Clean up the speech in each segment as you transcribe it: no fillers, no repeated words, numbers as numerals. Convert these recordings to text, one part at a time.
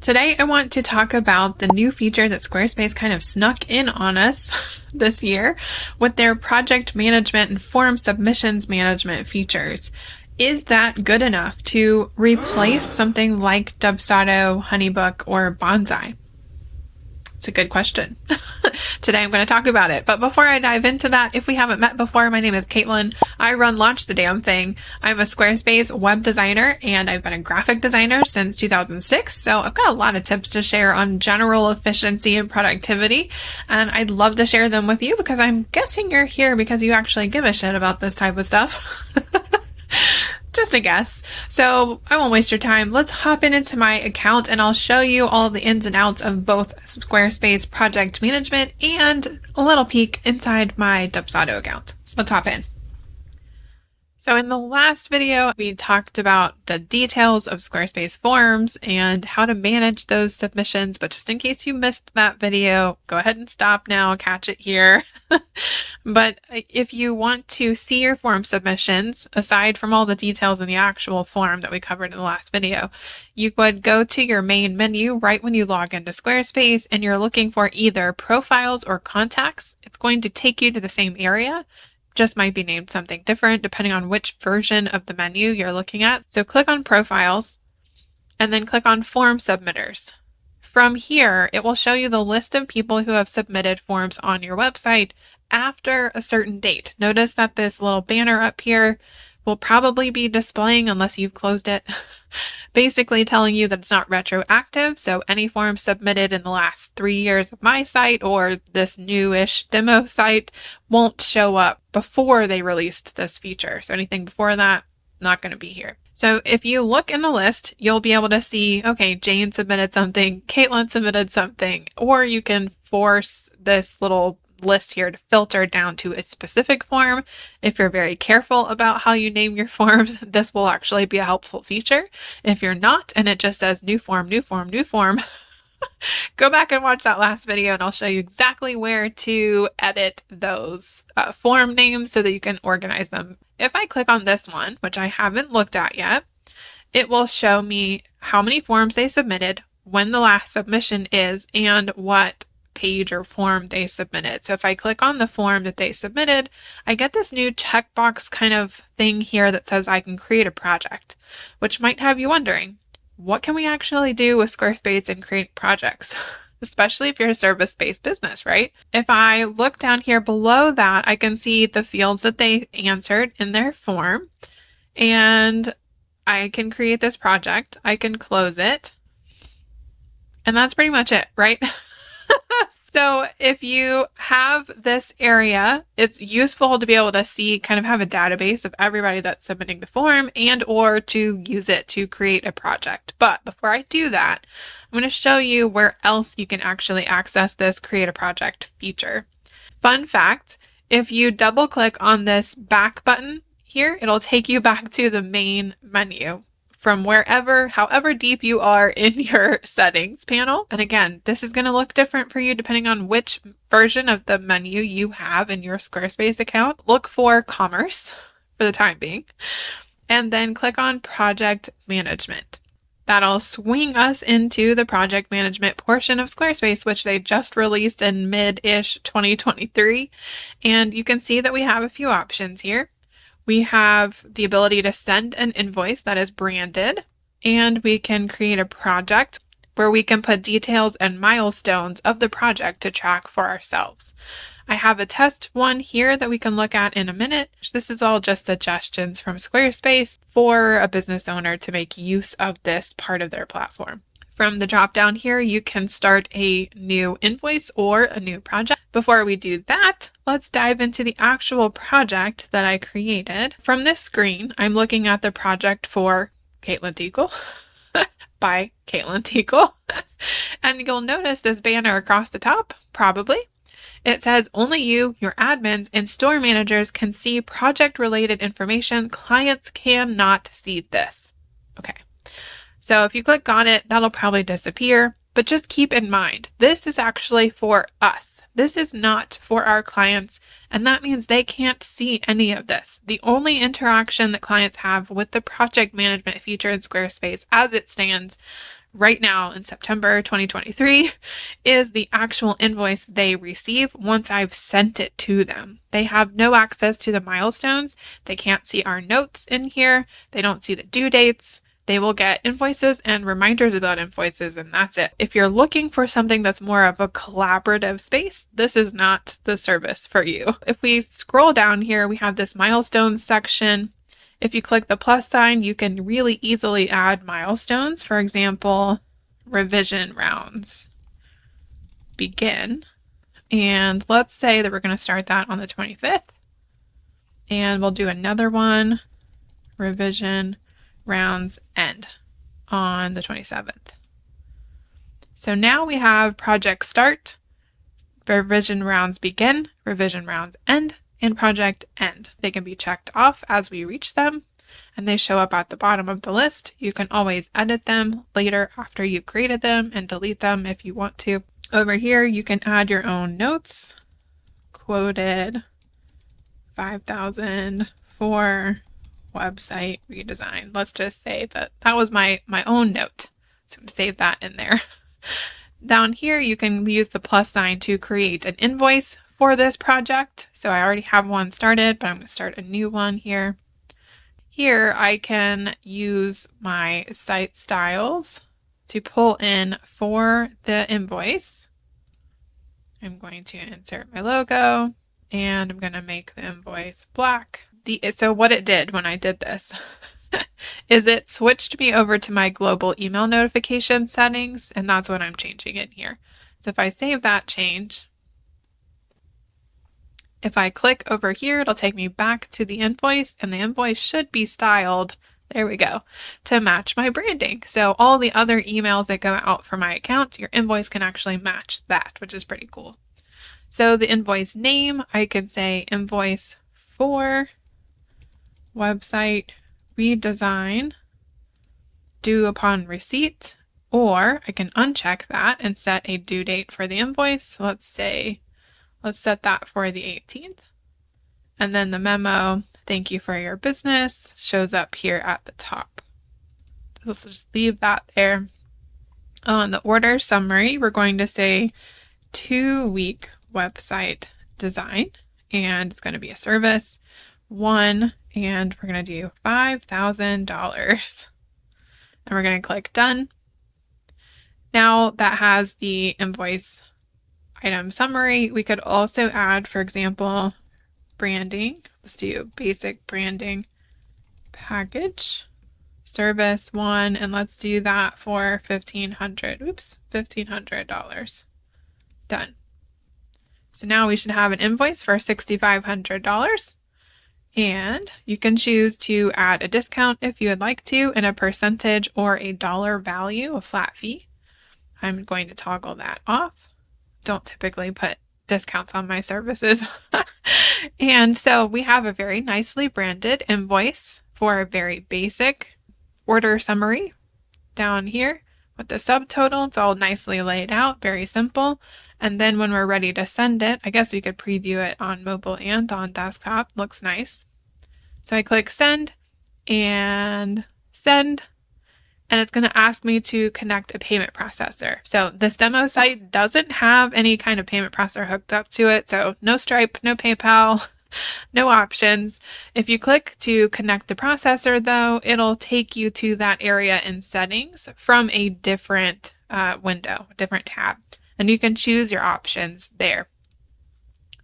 Today, I want to talk about the new feature that Squarespace kind of snuck in on us this year with their project management and form submissions management features. Is that good enough to replace something like Dubsado, Honeybook, or Bonsai? It's a good question. Today I'm going to talk about it. But before I dive into that, if we haven't met before, my name is Caitlin. I run Launch the Damn Thing. I'm a Squarespace web designer and I've been a graphic designer since 2006. So I've got a lot of tips to share on general efficiency and productivity. And I'd love to share them with you because I'm guessing you're here because you actually give a shit about this type of stuff. Just a guess. So I won't waste your time. Let's hop into my account and I'll show you all the ins and outs of both Squarespace Project Management and a little peek inside my Dubsado account. Let's hop in. So in the last video, we talked about the details of Squarespace forms and how to manage those submissions. But just in case you missed that video, go ahead and stop now, catch it here. But if you want to see your form submissions, aside from all the details in the actual form that we covered in the last video, you would go to your main menu right when you log into Squarespace and you're looking for either profiles or contacts. It's going to take you to the same area. Just might be named something different depending on which version of the menu you're looking at. So click on profiles and then click on form submitters. From here, it will show you the list of people who have submitted forms on your website after a certain date. Notice that this little banner up here will probably be displaying unless you've closed it, basically telling you that it's not retroactive. So any form submitted in the last 3 years of my site or this newish demo site won't show up before they released this feature. So anything before that, not going to be here. So if you look in the list, you'll be able to see, okay, Jane submitted something, Caitlin submitted something, or you can force this little list here to filter down to a specific form. If you're very careful about how you name your forms, this will actually be a helpful feature. If you're not, and it just says new form, new form, new form, go back and watch that last video and I'll show you exactly where to edit those form names so that you can organize them. If I click on this one, which I haven't looked at yet, it will show me how many forms they submitted, when the last submission is, and what page or form they submitted. So if I click on the form that they submitted, I get this new checkbox kind of thing here that says I can create a project, which might have you wondering, what can we actually do with Squarespace and create projects? Especially if you're a service-based business, right? If I look down here below that, I can see the fields that they answered in their form, and I can create this project. I can close it, and that's pretty much it, right? So if you have this area, it's useful to be able to see, kind of have a database of everybody that's submitting the form and or to use it to create a project. But before I do that, I'm going to show you where else you can actually access this create a project feature. Fun fact, if you double click on this back button here, it'll take you back to the main menu from wherever, however deep you are in your settings panel. And again, this is going to look different for you depending on which version of the menu you have in your Squarespace account. Look for commerce for the time being, and then click on project management. That'll swing us into the project management portion of Squarespace, which they just released in mid-ish 2023. And you can see that we have a few options here. We have the ability to send an invoice that is branded, and we can create a project where we can put details and milestones of the project to track for ourselves. I have a test one here that we can look at in a minute. This is all just suggestions from Squarespace for a business owner to make use of this part of their platform. From the drop down here, you can start a new invoice or a new project. Before we do that, let's dive into the actual project that I created. From this screen, I'm looking at the project for Caitlin Teagle by Caitlin Teagle. And you'll notice this banner across the top, probably. It says only you, your admins, and store managers can see project-related information. Clients cannot see this. Okay. So if you click on it, that'll probably disappear, but just keep in mind, this is actually for us. This is not for our clients, and that means they can't see any of this. The only interaction that clients have with the project management feature in Squarespace as it stands right now in September 2023 is the actual invoice they receive once I've sent it to them. They have no access to the milestones. They can't see our notes in here. They don't see the due dates. They will get invoices and reminders about invoices, and that's it. If you're looking for something that's more of a collaborative space, this is not the service for you. If we scroll down here, we have this milestones section. If you click the plus sign, you can really easily add milestones. For example, revision rounds begin. And let's say that we're going to start that on the 25th. And we'll do another one, revision rounds end on the 27th. So now we have project start, revision rounds begin, revision rounds end, and project end. They can be checked off as we reach them, and they show up at the bottom of the list. You can always edit them later after you've created them and delete them if you want to. Over here, you can add your own notes. Quoted 5,000 for website redesign. Let's just say that that was my own note. So I'm going to save that in there. Down here, you can use the plus sign to create an invoice for this project. So I already have one started, but I'm going to start a new one here. Here, I can use my site styles to pull in for the invoice. I'm going to insert my logo, and I'm going to make the invoice black. So what it did when I did this is it switched me over to my global email notification settings, and that's what I'm changing in here. So if I save that change, if I click over here, it'll take me back to the invoice, and the invoice should be styled, there we go, to match my branding. So all the other emails that go out for my account, your invoice can actually match that, which is pretty cool. So the invoice name, I can say invoice for website redesign due upon receipt, or I can uncheck that and set a due date for the invoice. Let's set that for the 18th. And then the memo, thank you for your business, shows up here at the top. Let's just leave that there. On the order summary, we're going to say 2-week website design, and it's going to be a service. 1, and we're going to do $5,000. And we're going to click done. Now that has the invoice item summary. We could also add, for example, branding. Let's do basic branding package, service 1, and let's do that for $1,500. Done. So now we should have an invoice for $6,500. And you can choose to add a discount if you would like to, and a percentage or a dollar value, a flat fee. I'm going to toggle that off. Don't typically put discounts on my services. And so we have a very nicely branded invoice for a very basic order summary down here with the subtotal. It's all nicely laid out, very simple. And then when we're ready to send it, I guess we could preview it on mobile and on desktop. Looks nice. So I click send, and it's going to ask me to connect a payment processor. So this demo site doesn't have any kind of payment processor hooked up to it. So no Stripe, no PayPal, no options. If you click to connect the processor though, it'll take you to that area in settings from a different window, different tab. And you can choose your options there.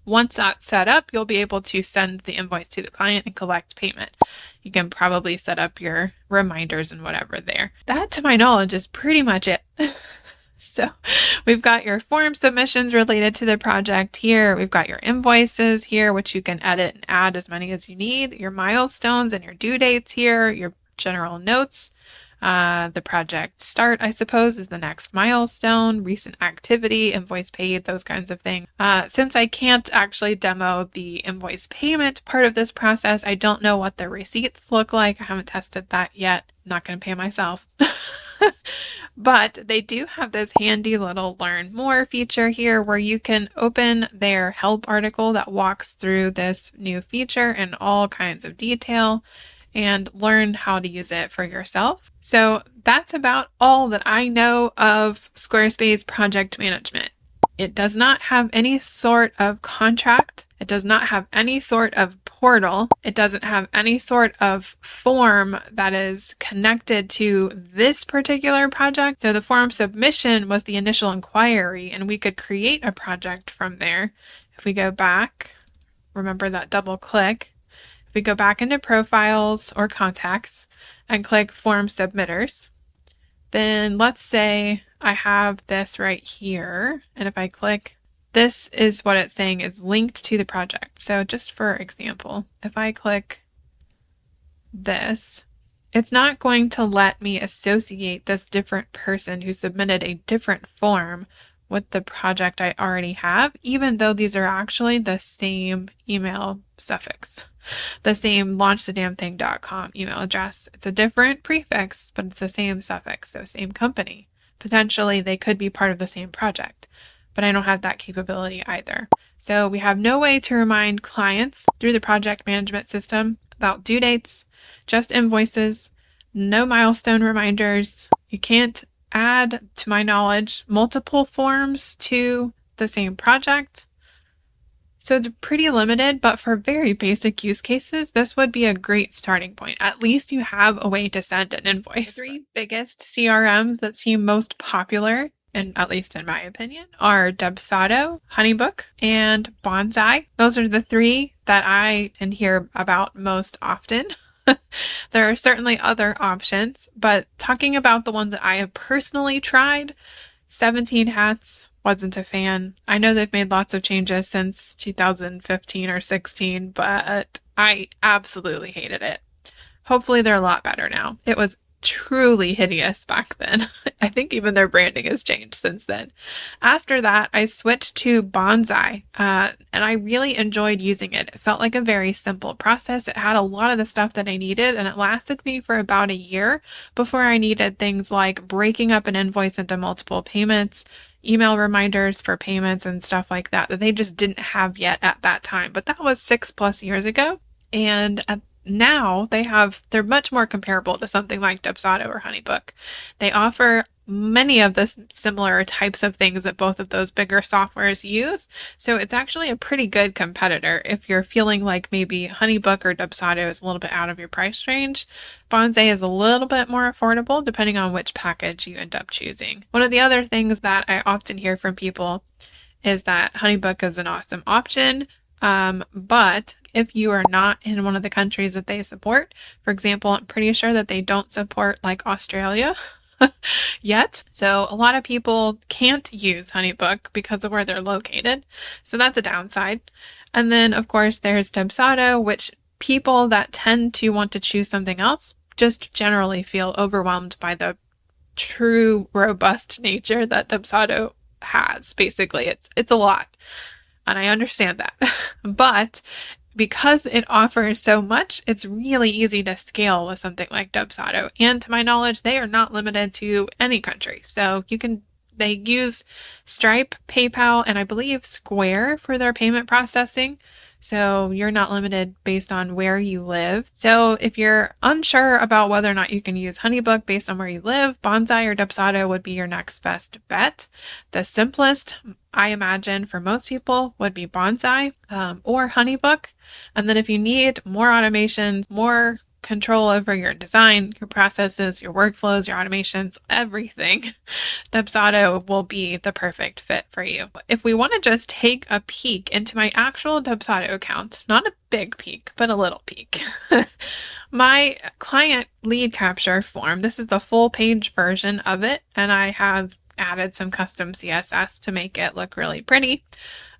Once that's set up, you'll be able to send the invoice to the client and collect payment. You can probably set up your reminders and whatever there. That, to my knowledge, is pretty much it. So we've got your form submissions related to the project here. We've got your invoices here, which you can edit and add as many as you need. Your milestones and your due dates here, your general notes. The project start, I suppose, is the next milestone, recent activity, invoice paid, those kinds of things. Since I can't actually demo the invoice payment part of this process, I don't know what the receipts look like. I haven't tested that yet. I'm not going to pay myself. But they do have this handy little learn more feature here where you can open their help article that walks through this new feature in all kinds of detail. and learn how to use it for yourself. So that's about all that I know of Squarespace Project Management. It does not have any sort of contract. It does not have any sort of portal. It doesn't have any sort of form that is connected to this particular project. So the form submission was the initial inquiry, and we could create a project from there. If we go back, remember that double click. If we go back into profiles or contacts and click form submitters, then let's say I have this right here. And if I click, this is what it's saying is linked to the project. So just for example, if I click this, it's not going to let me associate this different person who submitted a different form with the project I already have, even though these are actually the same email suffix, the same launchthedamnthing.com email address. It's a different prefix, but it's the same suffix, so same company. Potentially, they could be part of the same project, but I don't have that capability either. So we have no way to remind clients through the project management system about due dates, just invoices, no milestone reminders. You can't add, to my knowledge, multiple forms to the same project. So it's pretty limited, but for very basic use cases, this would be a great starting point. At least you have a way to send an invoice. The three biggest CRMs that seem most popular, and at least in my opinion, are Dubsado, Honeybook, and Bonsai. Those are the three that I can hear about most often. There are certainly other options, but talking about the ones that I have personally tried, 17 Hats, wasn't a fan. I know they've made lots of changes since 2015 or 16, but I absolutely hated it. Hopefully they're a lot better now. It was truly hideous back then. I think even their branding has changed since then. After that, I switched to Bonsai, and I really enjoyed using it. It felt like a very simple process. It had a lot of the stuff that I needed, and it lasted me for about a year before I needed things like breaking up an invoice into multiple payments, email reminders for payments and stuff like that they just didn't have yet at that time. But that was 6+ years ago. And now they're much more comparable to something like Dubsado or Honeybook. They offer many of the similar types of things that both of those bigger softwares use. So it's actually a pretty good competitor if you're feeling like maybe Honeybook or Dubsado is a little bit out of your price range. Bonsai is a little bit more affordable depending on which package you end up choosing. One of the other things that I often hear from people is that Honeybook is an awesome option. But if you are not in one of the countries that they support, for example, I'm pretty sure that they don't support like Australia yet. So a lot of people can't use Honeybook because of where they're located. So that's a downside. And then of course there's Dubsado, which people that tend to want to choose something else just generally feel overwhelmed by the true robust nature that Dubsado has. Basically, it's a lot. And I understand that. But because it offers so much, it's really easy to scale with something like Dubsado. And to my knowledge, they are not limited to any country. So they use Stripe, PayPal, and I believe Square for their payment processing. So you're not limited based on where you live. So if you're unsure about whether or not you can use Honeybook based on where you live, Bonsai or Dubsado would be your next best bet. The simplest, I imagine, for most people would be Bonsai or Honeybook. And then if you need more automations, more control over your design, your processes, your workflows, your automations, everything, Dubsado will be the perfect fit for you. If we want to just take a peek into my actual Dubsado account, not a big peek, but a little peek, my client lead capture form, this is the full page version of it, and I have added some custom CSS to make it look really pretty.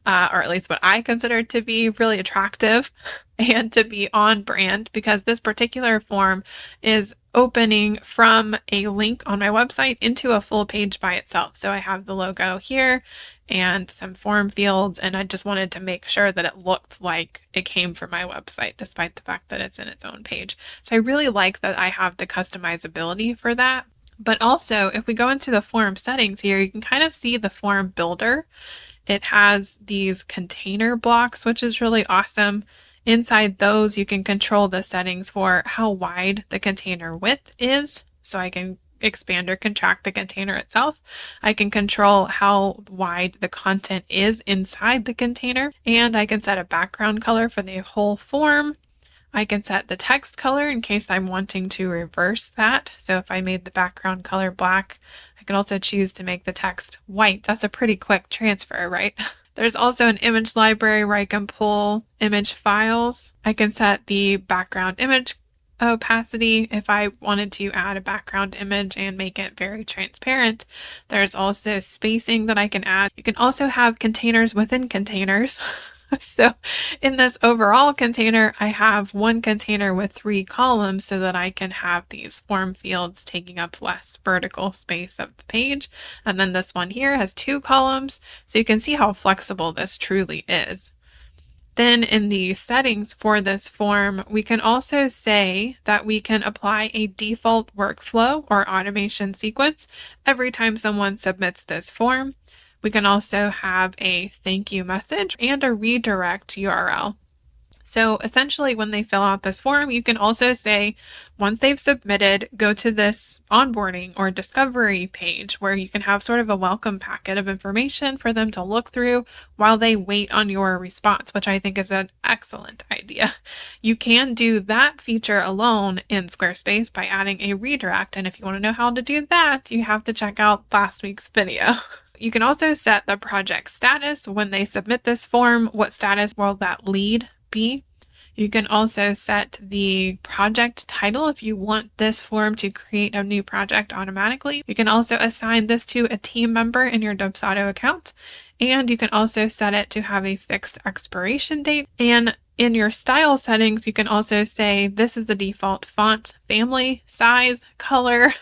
Or at least what I consider to be really attractive and to be on brand, because this particular form is opening from a link on my website into a full page by itself. So I have the logo here and some form fields, and I just wanted to make sure that it looked like it came from my website, despite the fact that it's in its own page. So I really like that I have the customizability for that. But also, if we go into the form settings here, you can kind of see the form builder. It has these container blocks, which is really awesome. Inside those, you can control the settings for how wide the container width is. So I can expand or contract the container itself. I can control how wide the content is inside the container, and I can set a background color for the whole form. I can set the text color in case I'm wanting to reverse that. So if I made the background color black, I can also choose to make the text white. That's a pretty quick transfer, right? There's also an image library where I can pull image files. I can set the background image opacity if I wanted to add a background image and make it very transparent. There's also spacing that I can add. You can also have containers within containers. So in this overall container, I have one container with 3 columns so that I can have these form fields taking up less vertical space of the page. And then this one here has 2 columns. So you can see how flexible this truly is. Then in the settings for this form, we can also say that we can apply a default workflow or automation sequence every time someone submits this form. We can also have a thank you message and a redirect URL. So essentially, when they fill out this form, you can also say, once they've submitted, go to this onboarding or discovery page where you can have sort of a welcome packet of information for them to look through while they wait on your response, which I think is an excellent idea. You can do that feature alone in Squarespace by adding a redirect. And if you want to know how to do that, you have to check out last week's video. You can also set the project status when they submit this form. What status will that lead be? You can also set the project title if you want this form to create a new project automatically. You can also assign this to a team member in your Dubsado account. And you can also set it to have a fixed expiration date. And in your style settings, you can also say this is the default font, family, size, color.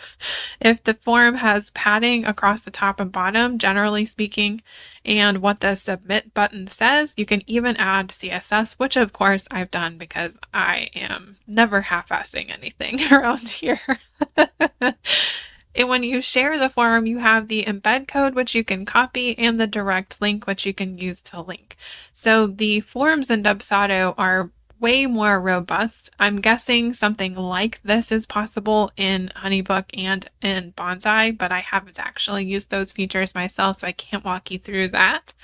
If the form has padding across the top and bottom, generally speaking, and what the submit button says, you can even add CSS, which of course I've done because I am never half-assing anything around here. And when you share the form, you have the embed code, which you can copy, and the direct link, which you can use to link. So the forms in Dubsado are way more robust. I'm guessing something like this is possible in Honeybook and in Bonsai, but I haven't actually used those features myself, so I can't walk you through that.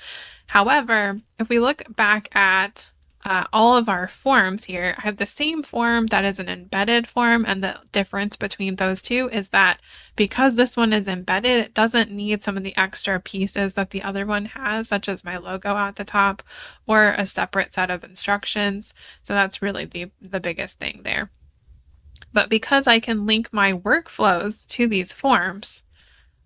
However, if we look back at all of our forms here, I have the same form that is an embedded form, and the difference between those two is that because this one is embedded, it doesn't need some of the extra pieces that the other one has, such as my logo at the top or a separate set of instructions. So that's really the biggest thing there. But because I can link my workflows to these forms,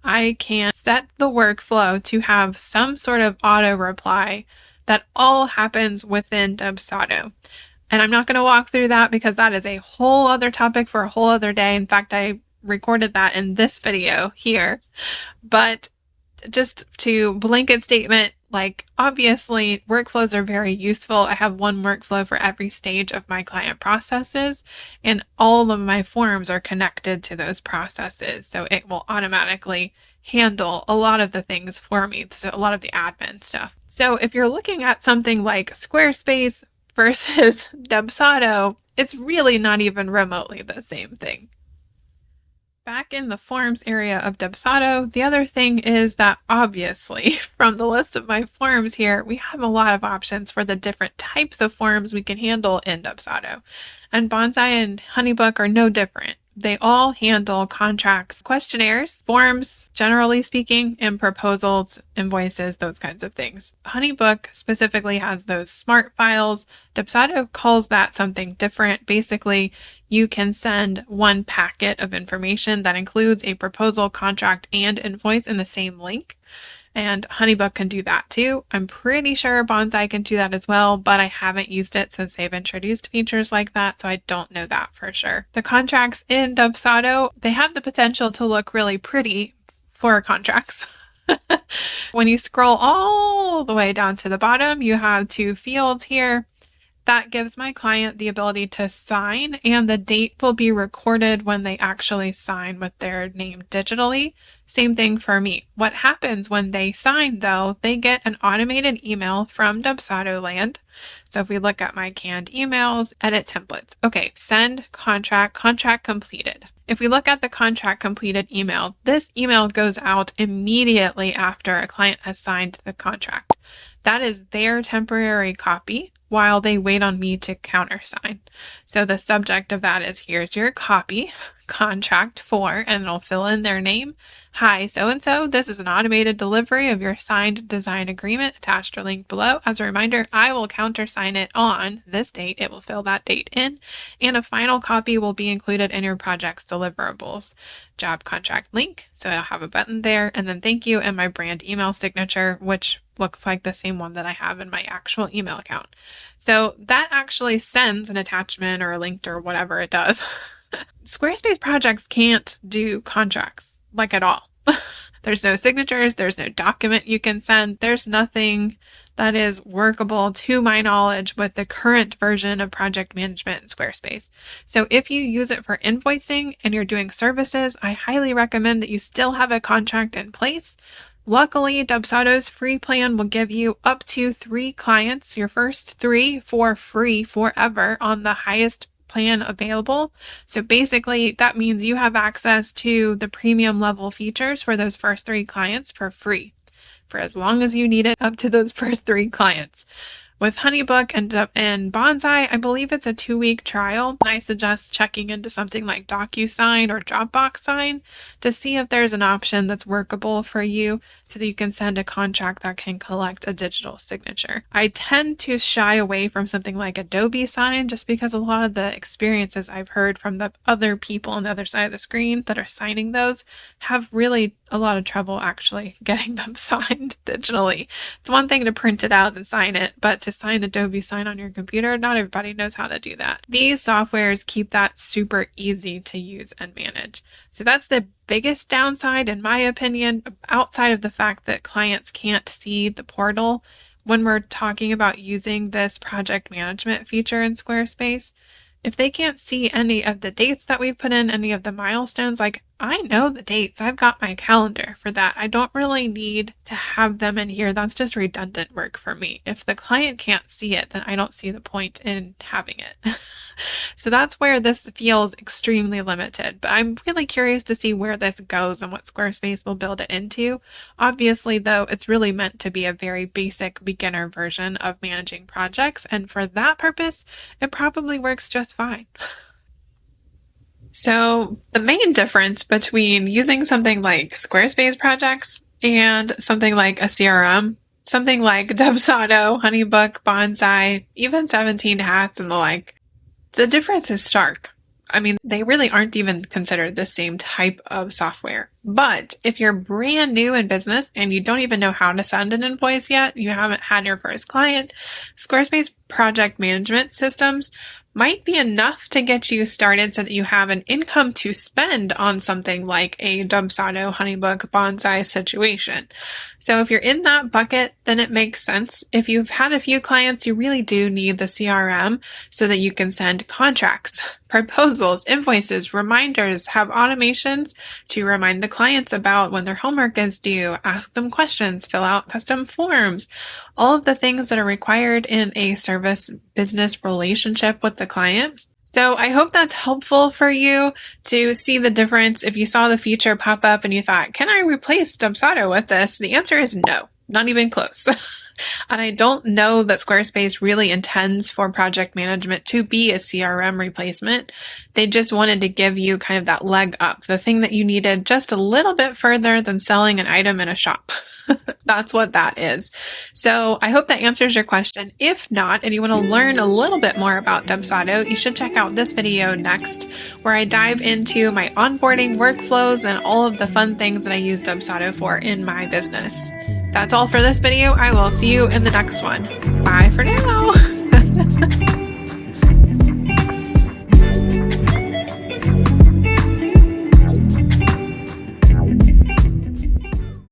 I can set the workflow to have some sort of auto reply that all happens within Dubsado. And I'm not going to walk through that because that is a whole other topic for a whole other day. In fact, I recorded that in this video here. But just to blanket statement, like obviously workflows are very useful. I have one workflow for every stage of my client processes, and all of my forms are connected to those processes. So it will automatically handle a lot of the things for me. So a lot of the admin stuff. So if you're looking at something like Squarespace versus Dubsado, it's really not even remotely the same thing. Back in the forms area of Dubsado, the other thing is that obviously from the list of my forms here, we have a lot of options for the different types of forms we can handle in Dubsado. And Bonsai and Honeybook are no different. They all handle contracts, questionnaires, forms, generally speaking, and proposals, invoices, those kinds of things. Honeybook specifically has those smart files. Dubsado calls that something different. Basically, you can send one packet of information that includes a proposal, contract, and invoice in the same link. And Honeybook can do that too. I'm pretty sure Bonsai can do that as well, but I haven't used it since they've introduced features like that, so I don't know that for sure. The contracts in Dubsado, they have the potential to look really pretty for contracts. When you scroll all the way down to the bottom, you have 2 fields here. That gives my client the ability to sign, and the date will be recorded when they actually sign with their name digitally. Same thing for me. What happens when they sign, though, they get an automated email from Dubsado land. So if we look at my canned emails, edit templates. Okay, send contract completed. If we look at the contract completed email, this email goes out immediately after a client has signed the contract. That is their temporary copy while they wait on me to countersign. So the subject of that is, here's your copy, contract for, and it'll fill in their name. Hi, so-and-so, this is an automated delivery of your signed design agreement attached or linked below. As a reminder, I will countersign it on this date. It will fill that date in, and a final copy will be included in your project's deliverables. Job contract link, so it'll have a button there, and then thank you and my brand email signature, which looks like the same one that I have in my actual email account. So that actually sends an attachment or a link or whatever it does. Squarespace projects can't do contracts, like at all. There's no signatures, there's no document you can send, there's nothing that is workable to my knowledge with the current version of project management in Squarespace. So if you use it for invoicing and you're doing services, I highly recommend that you still have a contract in place. Luckily, Dubsado's free plan will give you up to 3 clients, your first 3 for free forever on the highest plan available. So basically, that means you have access to the premium level features for those first 3 clients for free, for as long as you need it up to those first 3 clients. With Honeybook and Bonsai, I believe it's a 2-week trial. I suggest checking into something like DocuSign or Dropbox Sign to see if there's an option that's workable for you so that you can send a contract that can collect a digital signature. I tend to shy away from something like Adobe Sign just because a lot of the experiences I've heard from the other people on the other side of the screen that are signing those have really a lot of trouble actually getting them signed digitally. It's one thing to print it out and sign it, but to sign Adobe Sign on your computer, not everybody knows how to do that. These softwares keep that super easy to use and manage. So that's the biggest downside, in my opinion, outside of the fact that clients can't see the portal when we're talking about using this project management feature in Squarespace. If they can't see any of the dates that we've put in, any of the milestones, like I know the dates, I've got my calendar for that. I don't really need to have them in here. That's just redundant work for me. If the client can't see it, then I don't see the point in having it. So that's where this feels extremely limited, but I'm really curious to see where this goes and what Squarespace will build it into. Obviously, though, it's really meant to be a very basic beginner version of managing projects, and for that purpose, it probably works just fine. So the main difference between using something like Squarespace projects and something like a CRM, something like Dubsado, Honeybook, Bonsai, even 17 Hats and the like, the difference is stark. I mean, they really aren't even considered the same type of software. But if you're brand new in business and you don't even know how to send an invoice yet, you haven't had your first client, Squarespace project management systems might be enough to get you started so that you have an income to spend on something like a Dubsado, Honeybook, Bonsai situation. So if you're in that bucket, then it makes sense. If you've had a few clients, you really do need the CRM so that you can send contracts, proposals, invoices, reminders, have automations to remind the clients about when their homework is due, ask them questions, fill out custom forms, all of the things that are required in a service business relationship with the client. So I hope that's helpful for you to see the difference. If you saw the feature pop up and you thought, can I replace Dubsado with this? The answer is no, not even close. And I don't know that Squarespace really intends for project management to be a CRM replacement. They just wanted to give you kind of that leg up, the thing that you needed just a little bit further than selling an item in a shop. That's what that is. So I hope that answers your question. If not, and you want to learn a little bit more about Dubsado, you should check out this video next, where I dive into my onboarding workflows and all of the fun things that I use Dubsado for in my business. That's all for this video. I will see you in the next one. Bye for now.